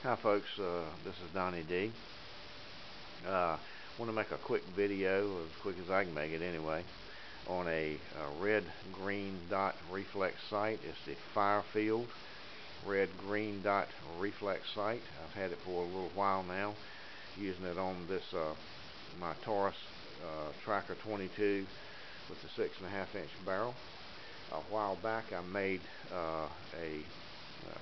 Hi folks, this is Donnie D. Want to make a quick video, as quick as I can make it anyway, on a red-green dot reflex sight. It's the Firefield red-green dot reflex sight. I've had it for a little while now, using it on this my Taurus Tracker 22 with the 6.5-inch barrel. A while back I made a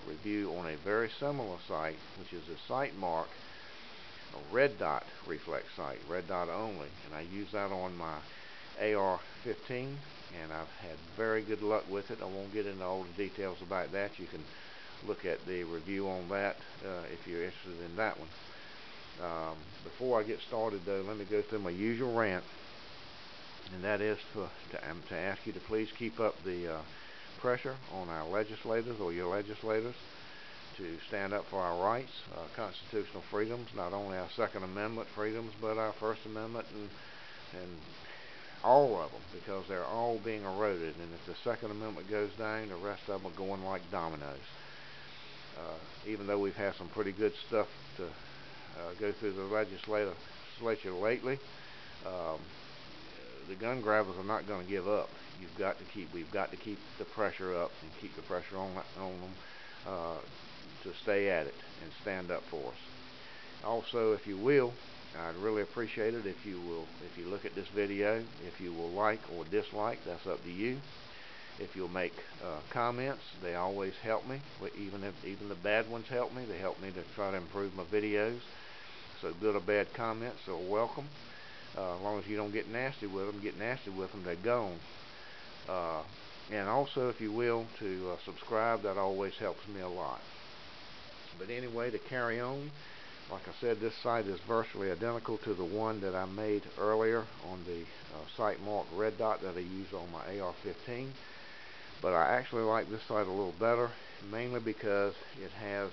review on a very similar sight, which is a sight mark, a red dot reflex sight, red dot only, and I use that on my AR-15, and I've had very good luck with it. I won't get into all the details about that. You can look at the review on that if you're interested in that one. Before I get started though, let me go through my usual rant, and that is to ask you to please keep up the pressure on our legislators, or your legislators, to stand up for our rights, constitutional freedoms, not only our Second Amendment freedoms, but our First Amendment and all of them, because they're all being eroded. And if the Second Amendment goes down, the rest of them are going like dominoes. Even though we've had some pretty good stuff to go through the legislature lately, the gun grabbers are not going to give up. We've got to keep the pressure up and keep the pressure on them to stay at it and stand up for us. Also, if you will, I'd really appreciate it if you look at this video, if you will like or dislike, that's up to you. If you'll make comments, they always help me. Even the bad ones help me. They help me to try to improve my videos. So good or bad comments are welcome. As long as you don't get nasty with them, they're gone. And also, if you will, to subscribe, that always helps me a lot. But anyway, to carry on, like I said, this sight is virtually identical to the one that I made earlier on the sight marked red dot that I use on my AR-15. But I actually like this sight a little better, mainly because it has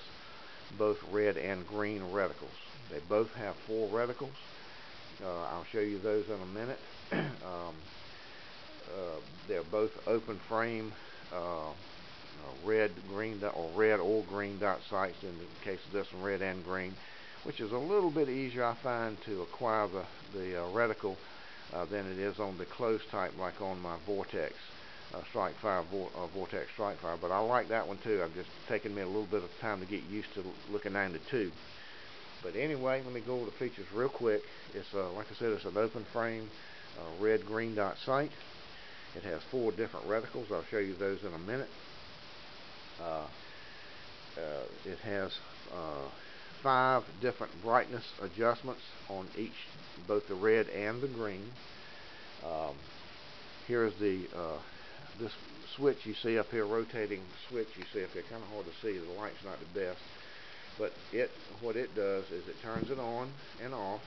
both red and green reticles. They both have 4 reticles. I'll show you those in a minute. They're both open frame red or green dot sights, in the case of this one, red and green, which is a little bit easier, I find, to acquire the reticle than it is on the closed type, like on my Vortex Strike Fire, Vortex Strike Fire. But I like that one too. I've just taken me a little bit of time to get used to looking down the tube. But anyway, let me go over the features real quick. It's like I said, it's an open frame red-green dot sight. It has 4 different reticles. I'll show you those in a minute. It has 5 different brightness adjustments on each, both the red and the green. Here's the this switch you see up here, rotating switch you see up here. Kind of hard to see. The light's not the best. But what it does is it turns it on and off.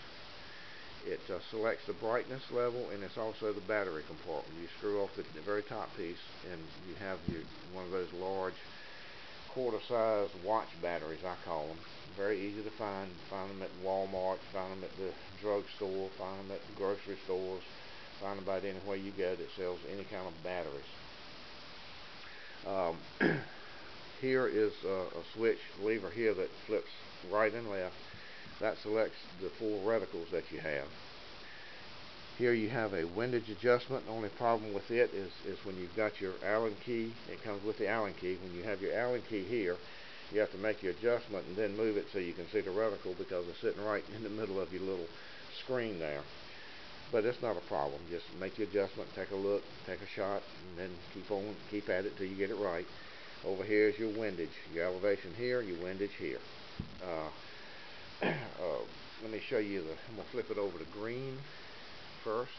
It selects the brightness level, and it's also the battery compartment. You screw off the very top piece, and you have one of those large quarter-size watch batteries, I call them. Very easy to find. Find them at Walmart, find them at the drugstore, find them at the grocery stores, find them about anywhere you go that sells any kind of batteries. Here is a switch lever here that flips right and left. That selects the 4 reticles that you have. Here you have a windage adjustment. The only problem with it is when you've got your Allen key. It comes with the Allen key. When you have your Allen key here, you have to make your adjustment and then move it so you can see the reticle, because it's sitting right in the middle of your little screen there. But it's not a problem. Just make your adjustment, take a look, take a shot, and then keep at it till you get it right. Over here is your windage, your elevation here, your windage here. Let me show you I'm going to flip it over to green first,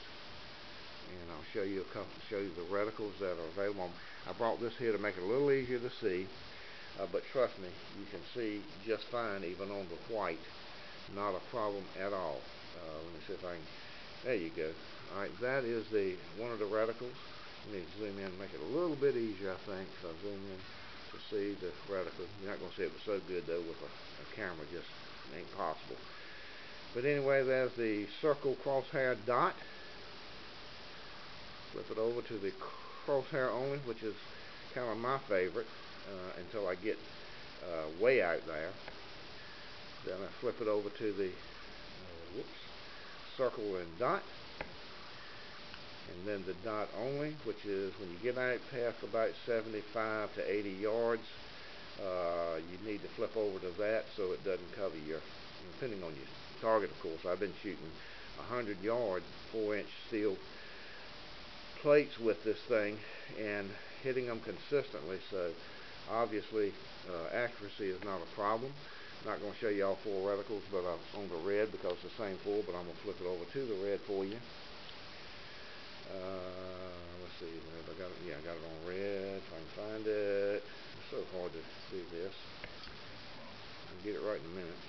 and I'll show you the reticles that are available. I brought this here to make it a little easier to see, but trust me, you can see just fine even on the white. Not a problem at all. Let me see if I can. There you go. All right, that is one of the reticles. Let me zoom in and make it a little bit easier, I think. So I zoom in to see the reticle. You're not going to see it so good though with a camera. Just ain't possible. But anyway, there's the circle crosshair dot. Flip it over to the crosshair only, which is kind of my favorite until I get way out there. Then I flip it over to the circle and dot, and then the dot only, which is when you get out past about 75 to 80 yards, you need to flip over to that so it doesn't cover your, depending on your target, of course. I've been shooting 100 yard 4-inch steel plates with this thing and hitting them consistently, so obviously accuracy is not a problem. I'm not going to show you all 4 reticles, but on the red, because it's the same 4, but I'm going to flip it over to the red for you. Let's see, have I got it? Yeah, I got it on red, if I can find it. It's so hard to do this. I'll get it right in a minute.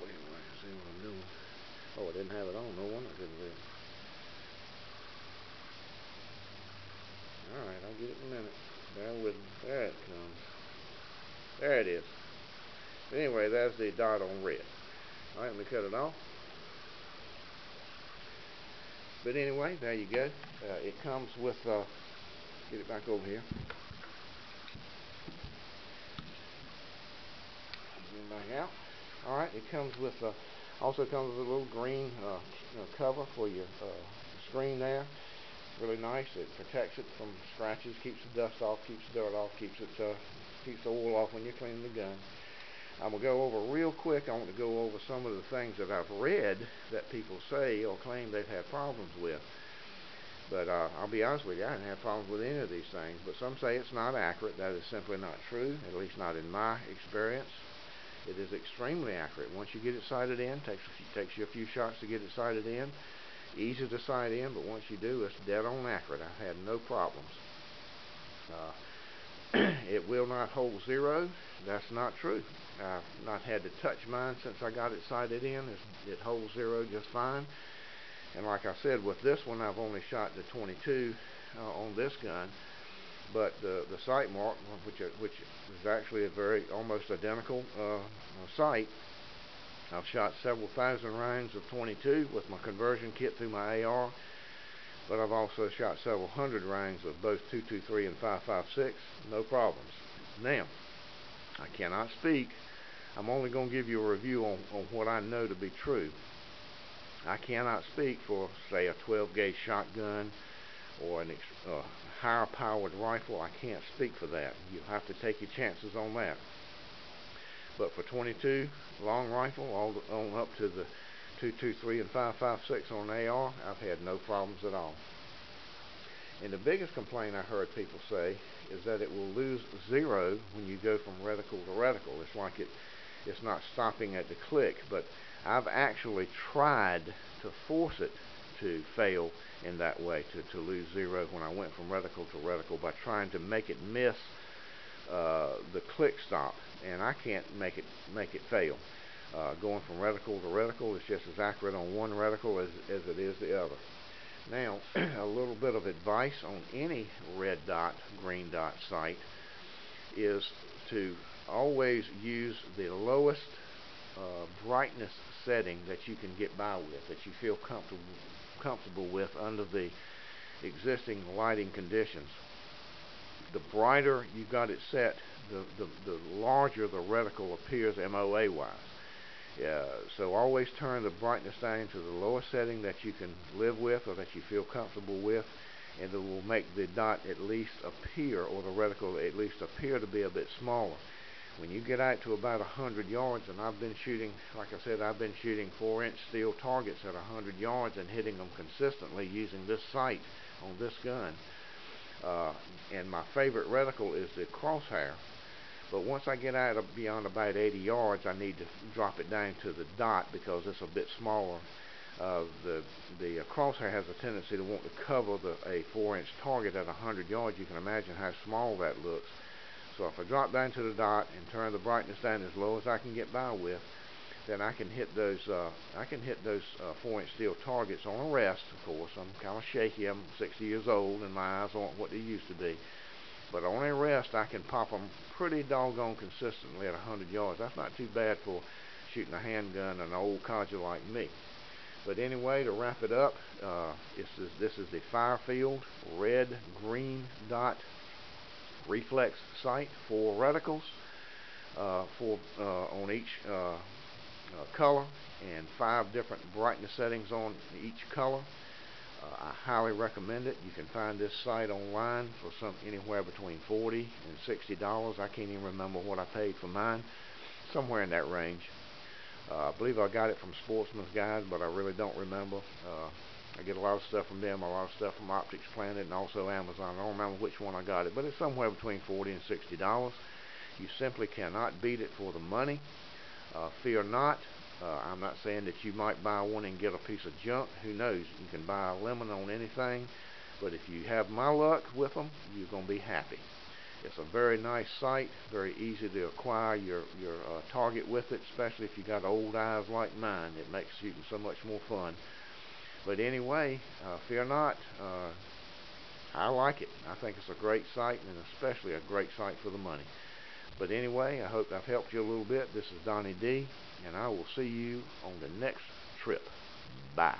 Wait a minute, see what I'm doing. Oh, I didn't have it on, no one, I didn't really. Alright, I'll get it in a minute. Bear with me. There it comes. There it is. Anyway, that's the dot on red. Alright, let me cut it off. But anyway, there you go. It comes with, get it back over here. Zoom back out. Alright, it comes with, also comes with a little green cover for your screen there. Really nice. It protects it from scratches, keeps the dust off, keeps the dirt off, keeps the oil off when you're cleaning the gun. I'm going to go over real quick. I want to go over some of the things that I've read that people say or claim they've had problems with. But I'll be honest with you, I haven't had problems with any of these things. But some say it's not accurate. That is simply not true, at least not in my experience. It is extremely accurate. Once you get it sighted in, takes you a few shots to get it sighted in. Easy to sight in, but once you do, it's dead on accurate. I've had no problems. It will not hold zero. That's not true. I've not had to touch mine since I got it sighted in. It holds zero just fine. And like I said, with this one, I've only shot the 22 on this gun. But the sight mark, which is actually a very almost identical sight, I've shot several thousand rounds of 22 with my conversion kit through my AR, but I've also shot several hundred rounds of both 223 and 5.56, no problems. Now, I cannot speak. I'm only going to give you a review on what I know to be true. I cannot speak for, say, a 12-gauge shotgun or a higher-powered rifle. I can't speak for that. You'll have to take your chances on that. But for 22 long rifle, all on up to the 223 and 5.56 on AR, I've had no problems at all. And the biggest complaint I heard people say is that it will lose zero when you go from reticle to reticle. It's like it's not stopping at the click. But I've actually tried to force it to fail in that way, to lose zero when I went from reticle to reticle by trying to make it miss the click stop, and I can't make it fail. Going from reticle to reticle is just as accurate on one reticle as it is the other. Now, a little bit of advice on any red dot, green dot sight is to always use the lowest brightness setting that you can get by with, that you feel comfortable with under the existing lighting conditions. The brighter you got it set, the larger the reticle appears MOA-wise. So always turn the brightness down to the lowest setting that you can live with or that you feel comfortable with, and it will make the dot at least appear, or the reticle at least appear to be a bit smaller. When you get out to about 100 yards, and I've been shooting, like I said, I've been shooting 4-inch steel targets at 100 yards and hitting them consistently using this sight on this gun. And my favorite reticle is the crosshair. But once I get out beyond about 80 yards, I need to drop it down to the dot because it's a bit smaller. The crosshair has a tendency to want to cover a 4-inch target at 100 yards. You can imagine how small that looks. So if I drop down to the dot and turn the brightness down as low as I can get by with, then I can hit those 4-inch steel targets on a rest. Of course, I'm kind of shaky. I'm 60 years old, and my eyes aren't what they used to be. But on a rest, I can pop them pretty doggone consistently at 100 yards. That's not too bad for shooting a handgun and an old codger like me. But anyway, to wrap it up, this is the Firefield red green dot reflex sight for reticles. on each color, and 5 different brightness settings on each color. I highly recommend it. You can find this site online for anywhere between $40 and $60. I can't even remember what I paid for mine. Somewhere in that range. I believe I got it from Sportsman's Guide, but I really don't remember. I get a lot of stuff from them, a lot of stuff from Optics Planet, and also Amazon. I don't remember which one I got it, but it's somewhere between $40 and $60. You simply cannot beat it for the money. Fear not. I'm not saying that you might buy one and get a piece of junk. Who knows? You can buy a lemon on anything. But if you have my luck with them, you're going to be happy. It's a very nice site, very easy to acquire your target with it, especially if you got old eyes like mine. It makes shooting so much more fun. But anyway, fear not. I like it. I think it's a great site, and especially a great site for the money. But anyway, I hope I've helped you a little bit. This is Donnie D, and I will see you on the next trip. Bye.